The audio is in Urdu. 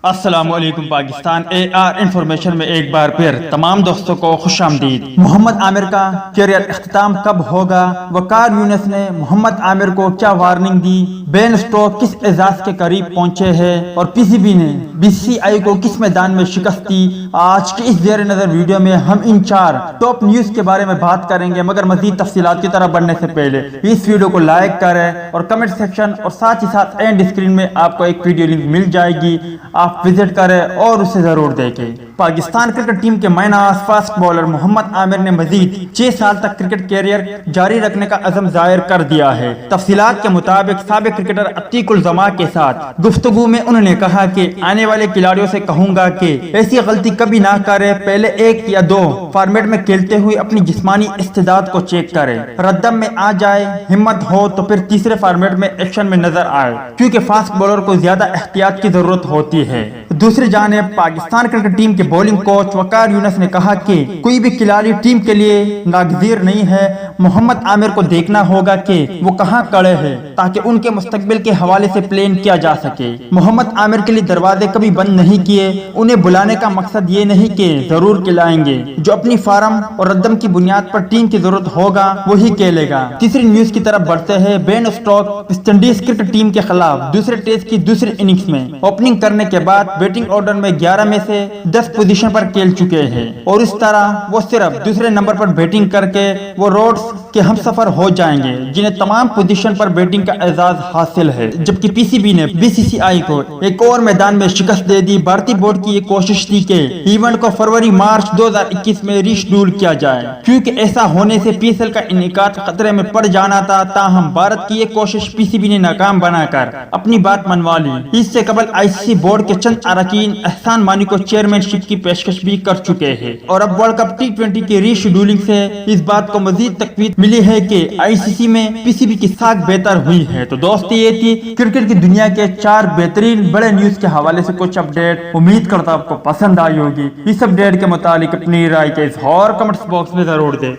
السلام علیکم پاکستان انفارمیشن میں ایک بار پھر تمام دوستوں کو خوش آمدید۔ محمد عامر کا کیریئر اختتام کب ہوگا؟ وقار یونس نے محمد عامر کو کیا وارننگ دی؟ بین اسٹوک کس اعزاز کے قریب پہنچے ہیں اور پی سی بی نے بی سی سی آئی کو کس میدان میں شکست دی؟ آج کی اس زیر نظر ویڈیو میں ہم ان 4 ٹاپ نیوز کے بارے میں بات کریں گے، مگر مزید تفصیلات کی طرف بڑھنے سے پہلے اس ویڈیو کو لائک کریں اور کمنٹ سیکشن اور ساتھ ہی ساتھ اینڈ اسکرین میں آپ کو ایک ویڈیو لنک مل جائے گی، آپ وزٹ کریں اور اسے ضرور دیکھیں۔ پاکستان کرکٹ ٹیم کے مائی ناز فاسٹ بولر محمد عامر نے مزید 6 سال تک کرکٹ کیریئر جاری رکھنے کا عزم ظاہر کر دیا ہے۔ تفصیلات کے مطابق سابق کرکٹر عتیق الزماں کے ساتھ گفتگو میں انہوں نے کہا کہ آنے والے کھلاڑیوں سے کہوں گا کہ ایسی غلطی کبھی نہ کرے، پہلے 1 یا 2 فارمیٹ میں کھیلتے ہوئے اپنی جسمانی استعداد کو چیک کرے، ردم میں آ جائے، ہمت ہو تو پھر تیسرے فارمیٹ میں ایکشن میں نظر آئے، کیونکہ فاسٹ بولر کو زیادہ احتیاط کی ضرورت ہوتی ہے۔ دوسری جانب پاکستان کرکٹ ٹیم کے بولنگ کوچ وقار یونس نے کہا کہ کوئی بھی کھلاڑی ٹیم کے لیے ناگزیر نہیں ہے، محمد عامر کو دیکھنا ہوگا کہ وہ کہاں کڑے ہیں تاکہ ان کے مستقبل کے حوالے سے پلان کیا جا سکے۔ محمد عامر کے لیے دروازے کبھی بند نہیں کیے، انہیں بلانے کا مقصد یہ نہیں کہ ضرور کھلائیں گے، جو اپنی فارم اور ردم کی بنیاد پر ٹیم کی ضرورت ہوگا وہی کھیلے گا۔ تیسری نیوز کی طرف بڑھتے ہیں۔ Ben Stokes West Indies cricket team کے خلاف دوسرے ٹیسٹ کی دوسری اننگز میں اوپننگ کرنے کے بعد بیٹنگ آرڈر میں 11 میں سے 10 پوزیشن پر کھیل چکے ہیں، اور اس طرح وہ صرف دوسرے نمبر پر بیٹنگ کر کے وہ روڈز کے ہم سفر ہو جائیں گے جنہیں تمام پوزیشن پر بیٹنگ کا اعزاز حاصل ہے۔ جبکہ پی سی بی نے بی سی سی آئی کو ایک اور میدان میں شکست دے دی۔ بھارتی بورڈ کی یہ کوشش تھی کہ ایونٹ کو فروری مارچ 2021 میں ری شیڈول کیا جائے، کیونکہ ایسا ہونے سے پی ایس ایل کا انعقاد خطرے میں پڑ جانا تھا، تاہم بھارت کی یہ کوشش پی سی بی نے ناکام بنا کر اپنی بات منوا لی۔ اس سے قبل آئی سی سی بورڈ کے چند اراکین احسان مانی کو چیئرمین شپ کی پیشکش بھی کر چکے ہیں، اور اب ورلڈ کپ T20 کی ری شیڈولنگ سے اس بات کو مزید تقویت ملی ہے کہ آئی سی سی میں پی سی بی کی ساکھ بہتر ہوئی ہے۔ تو دوستو یہ تھی کرکٹ کی دنیا کے 4 بہترین بڑے نیوز کے حوالے سے کچھ اپڈیٹ، امید کرتا آپ کو پسند آئی ہوگی۔ اس اپڈیٹ کے متعلق اپنی رائے کا اظہار کمنٹس باکس میں ضرور دیں۔